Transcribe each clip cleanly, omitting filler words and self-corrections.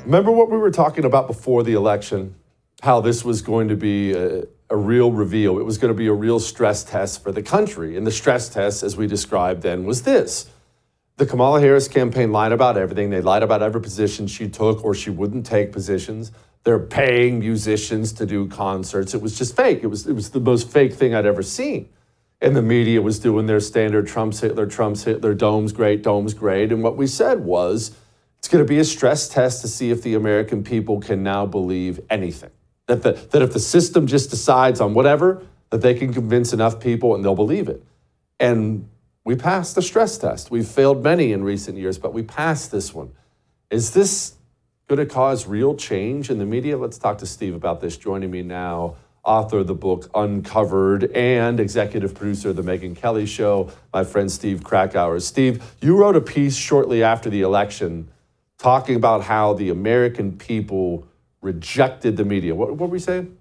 Remember what we were talking about before the election? How this was going to be a real reveal. It was going to be a real stress test for the country. And the stress test, as we described then, was this. The Kamala Harris campaign lied about everything. They lied about every position she took or she wouldn't take positions. They're paying musicians to do concerts. It was just fake. It was the most fake thing I'd ever seen. And the media was doing their standard Trump's Hitler, Dome's great. And what we said was, it's going to be a stress test to see if the American people can now believe anything. That if the system just decides on whatever, that they can convince enough people and they'll believe it. And we passed the stress test. We've failed many in recent years, but we passed this one. Is this going to cause real change in the media? Let's talk to Steve about this. Joining me now, author of the book Uncovered and executive producer of the Megyn Kelly Show, my friend Steve Krakauer. Steve, you wrote a piece shortly after the election talking about how the American people rejected the media. What were we saying?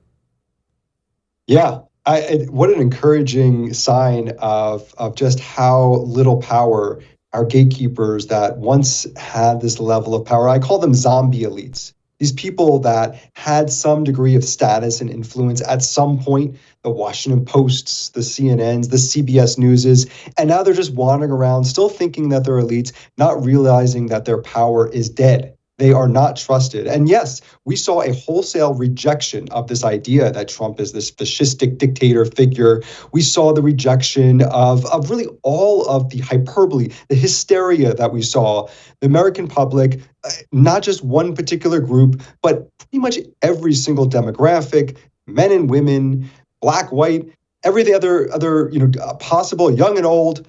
Yeah, what an encouraging sign of just how little power our gatekeepers that once had this level of power, I call them zombie elites. These people that had some degree of status and influence at some point, the Washington Posts, the CNNs, the CBS Newses, and now they're just wandering around, still thinking that they're elites, not realizing that their power is dead. They are not trusted. And yes, we saw a wholesale rejection of this idea that Trump is this fascistic dictator figure. We saw the rejection of really all of the hyperbole, the hysteria that we saw. The American public, not just one particular group, but pretty much every single demographic, men and women, black, white, every other possible, young and old,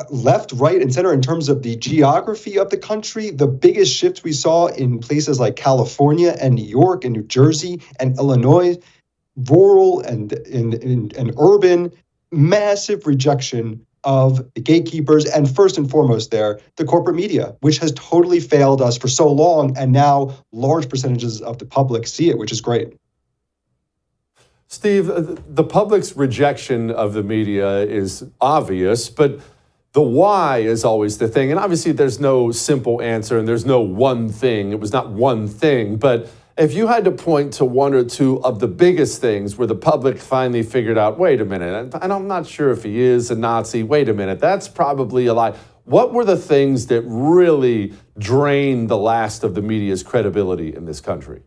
left, right, and center in terms of the geography of the country. The biggest shifts we saw in places like California and New York and New Jersey and Illinois, rural and urban, massive rejection of the gatekeepers, and first and foremost there, the corporate media, which has totally failed us for so long, and now large percentages of the public see it, which is great. Steve, the public's rejection of the media is obvious, but the why is always the thing. And obviously there's no simple answer and there's no one thing. It was not one thing. But if you had to point to one or two of the biggest things where the public finally figured out, wait a minute, and I'm not sure if he is a Nazi, wait a minute, that's probably a lie. What were the things that really drained the last of the media's credibility in this country?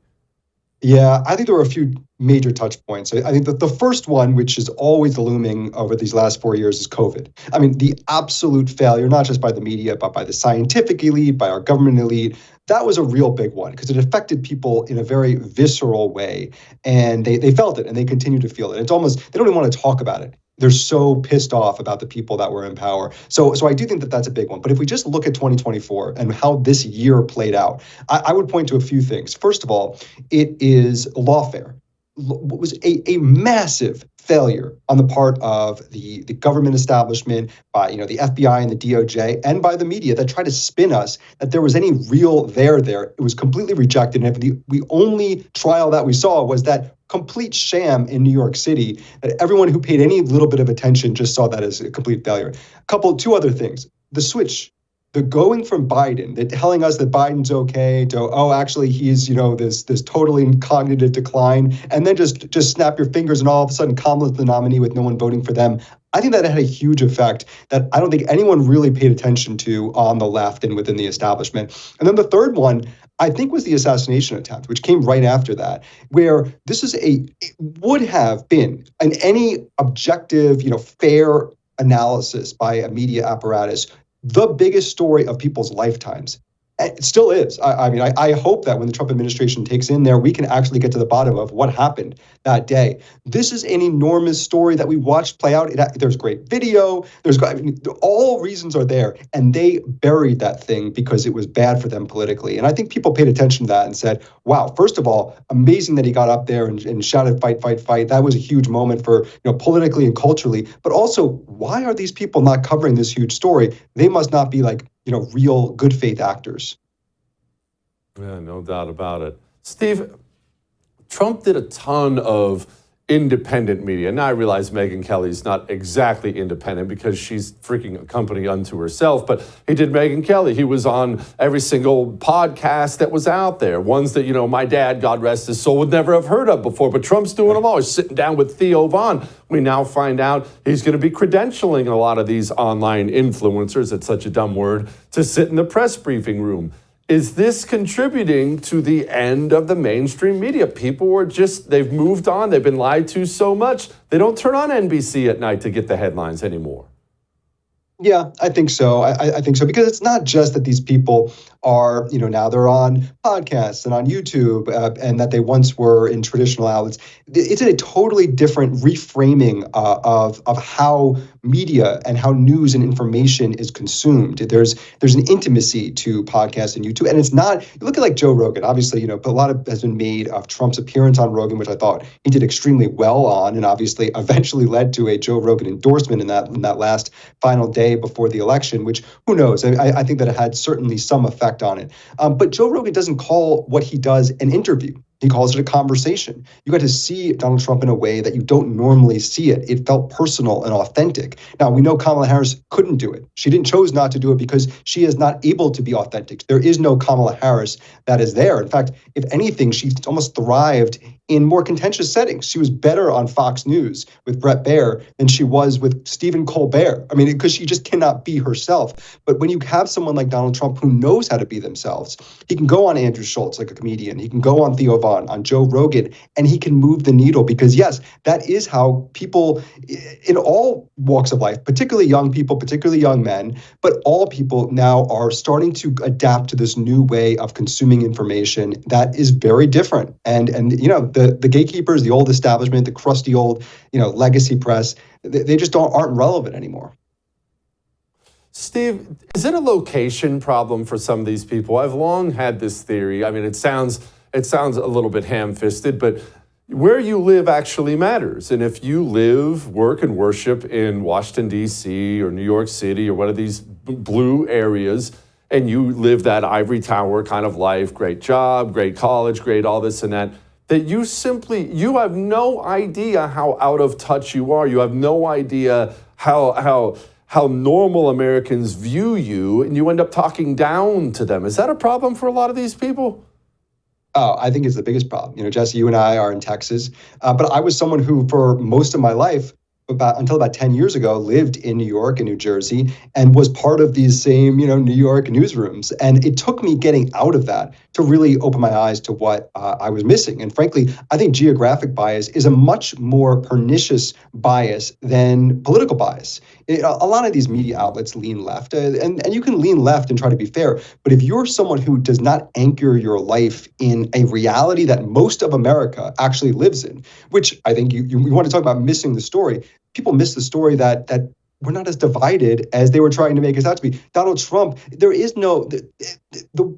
Yeah, I think there were a few major touch points. I think that the first one, which is always looming over these last 4 years, is COVID. I mean, the absolute failure, not just by the media, but by the scientific elite, by our government elite. That was a real big one because it affected people in a very visceral way. And they felt it and they continue to feel it. It's almost, they don't even want to talk about it. They're so pissed off about the people that were in power. So I do think that that's a big one. But if we just look at 2024 and how this year played out, I would point to a few things. First of all, it is lawfare. What was a massive failure on the part of the government establishment, by the FBI and the DOJ, and by the media that tried to spin us that there was any real there. It was completely rejected. And if the only trial that we saw was that complete sham in New York City, that everyone who paid any little bit of attention just saw that as a complete failure. Two other things. The switch. The going from Biden, telling us that Biden's okay, to, actually he's, this totally cognitive decline, and then just snap your fingers and all of a sudden Kamala's the nominee with no one voting for them. I think that had a huge effect that I don't think anyone really paid attention to on the left and within the establishment. And then the third one, I think, was the assassination attempt, which came right after that, where this is it would have been in any objective, fair analysis by a media apparatus, the biggest story of people's lifetimes. It still is. I hope that when the Trump administration takes in there, we can actually get to the bottom of what happened that day. This is an enormous story that we watched play out. There's great video. All reasons are there. And they buried that thing because it was bad for them politically. And I think people paid attention to that and said, wow, first of all, amazing that he got up there and shouted, fight, fight, fight. That was a huge moment for, politically and culturally. But also, why are these people not covering this huge story? They must not be real good faith actors. Yeah, no doubt about it. Steve, Trump did a ton of independent media. Now I realize Megyn Kelly's not exactly independent because she's freaking a company unto herself, but he did Megyn Kelly. He was on every single podcast that was out there, ones that, my dad, God rest his soul, would never have heard of before, but Trump's doing them all. He's sitting down with Theo Von. We now find out he's going to be credentialing a lot of these online influencers, it's such a dumb word, to sit in the press briefing room. Is this contributing to the end of the mainstream media? People are they've moved on. They've been lied to so much. They don't turn on NBC at night to get the headlines anymore. Yeah, I think so. I think so, because it's not just that these people are, now they're on podcasts and on YouTube, and that they once were in traditional outlets. It's a totally different reframing of how media and how news and information is consumed. There's an intimacy to podcasts and YouTube, and it's not. You look at like Joe Rogan. Obviously, a lot has been made of Trump's appearance on Rogan, which I thought he did extremely well on, and obviously eventually led to a Joe Rogan endorsement in that last final day before the election, which who knows? I think that it had certainly some effect on it. But Joe Rogan doesn't call what he does an interview. He calls it a conversation. You got to see Donald Trump in a way that you don't normally see it. It felt personal and authentic. Now, we know Kamala Harris couldn't do it. She chose not to do it because she is not able to be authentic. There is no Kamala Harris that is there. In fact, if anything, she almost thrived in more contentious settings. She was better on Fox News with Bret Baier than she was with Stephen Colbert. I mean, because she just cannot be herself. But when you have someone like Donald Trump who knows how to be themselves, he can go on Andrew Schultz like a comedian. He can go on Theo Von, on Joe Rogan, and he can move the needle, because yes, that is how people in all walks of life, particularly young people, particularly young men, but all people now are starting to adapt to this new way of consuming information that is very different. And the gatekeepers, the old establishment, the crusty old, legacy press, they just aren't relevant anymore. Steve, is it a location problem for some of these people? I've long had this theory. I mean, it sounds a little bit ham-fisted, but where you live actually matters. And if you live, work, and worship in Washington, D.C. or New York City or one of these blue areas, and you live that ivory tower kind of life, great job, great college, great all this and that, that you have no idea how out of touch you are. You have no idea how normal Americans view you, and you end up talking down to them. Is that a problem for a lot of these people? Oh, I think it's the biggest problem. Jesse, you and I are in Texas, but I was someone who, for most of my life, until about 10 years ago, lived in New York and New Jersey and was part of these same, New York newsrooms. And it took me getting out of that to really open my eyes to what I was missing. And frankly, I think geographic bias is a much more pernicious bias than political bias. A lot of these media outlets lean left, and you can lean left and try to be fair. But if you're someone who does not anchor your life in a reality that most of America actually lives in, which I think you want to talk about missing the story, people miss the story that we're not as divided as they were trying to make us out to be. Donald Trump, there is no,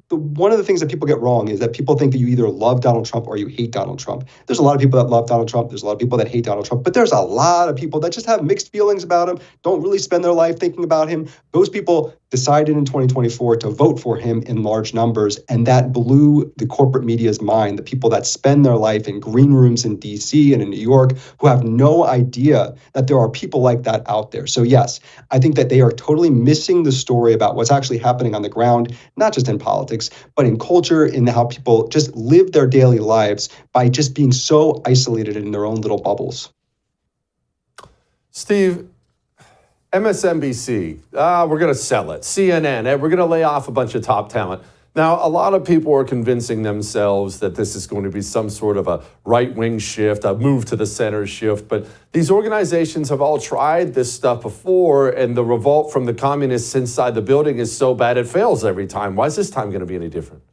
one of the things that people get wrong is that people think that you either love Donald Trump or you hate Donald Trump. There's a lot of people that love Donald Trump. There's a lot of people that hate Donald Trump, but there's a lot of people that just have mixed feelings about him, don't really spend their life thinking about him. Those people decided in 2024 to vote for him in large numbers, and that blew the corporate media's mind, the people that spend their life in green rooms in DC and in New York who have no idea that there are people like that out there. So yes, I think that they are totally missing the story about what's actually happening on the ground, not just in politics, but in culture, in how people just live their daily lives by just being so isolated in their own little bubbles. Steve, MSNBC, we're going to sell it. CNN, we're going to lay off a bunch of top talent. Now, a lot of people are convincing themselves that this is going to be some sort of a right-wing shift, a move to the center shift. But these organizations have all tried this stuff before, and the revolt from the communists inside the building is so bad it fails every time. Why is this time going to be any different?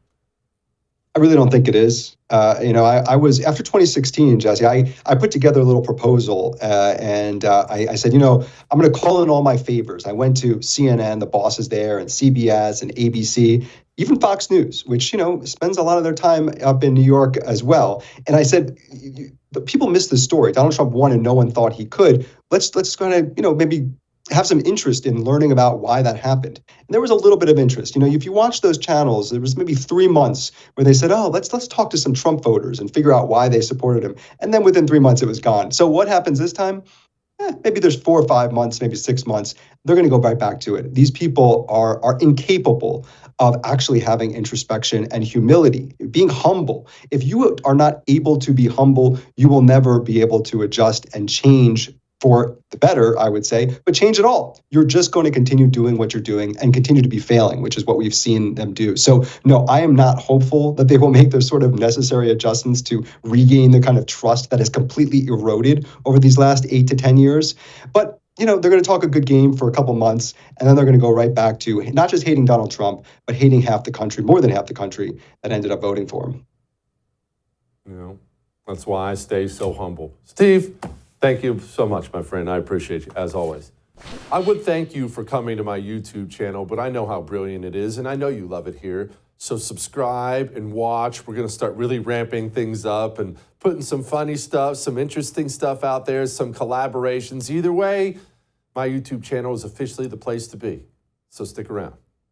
I really don't think it is. I was, after 2016, Jesse, I put together a little proposal and I said, I'm going to call in all my favors. I went to CNN, the bosses there, and CBS and ABC, even Fox News, which, spends a lot of their time up in New York as well. And I said, the people missed the story. Donald Trump won and no one thought he could. Let's kind of, maybe have some interest in learning about why that happened. And there was a little bit of interest. You know, if you watch those channels, there was maybe 3 months where they said, "Oh, let's talk to some Trump voters and figure out why they supported him." And then within 3 months, it was gone. So what happens this time? Maybe there's 4 or 5 months, maybe 6 months. They're going to go right back to it. These people are incapable of actually having introspection and humility, being humble. If you are not able to be humble, you will never be able to adjust and change for the better, I would say, but change it all. You're just going to continue doing what you're doing and continue to be failing, which is what we've seen them do. So, no, I am not hopeful that they will make those sort of necessary adjustments to regain the kind of trust that has completely eroded over these last 8 to 10 years. But they're going to talk a good game for a couple months, and then they're going to go right back to not just hating Donald Trump, but hating half the country, more than half the country that ended up voting for him. That's why I stay so humble. Steve, thank you so much, my friend. I appreciate you, as always. I would thank you for coming to my YouTube channel, but I know how brilliant it is, and I know you love it here. So subscribe and watch. We're going to start really ramping things up and putting some funny stuff, some interesting stuff out there, some collaborations. Either way, my YouTube channel is officially the place to be. So stick around.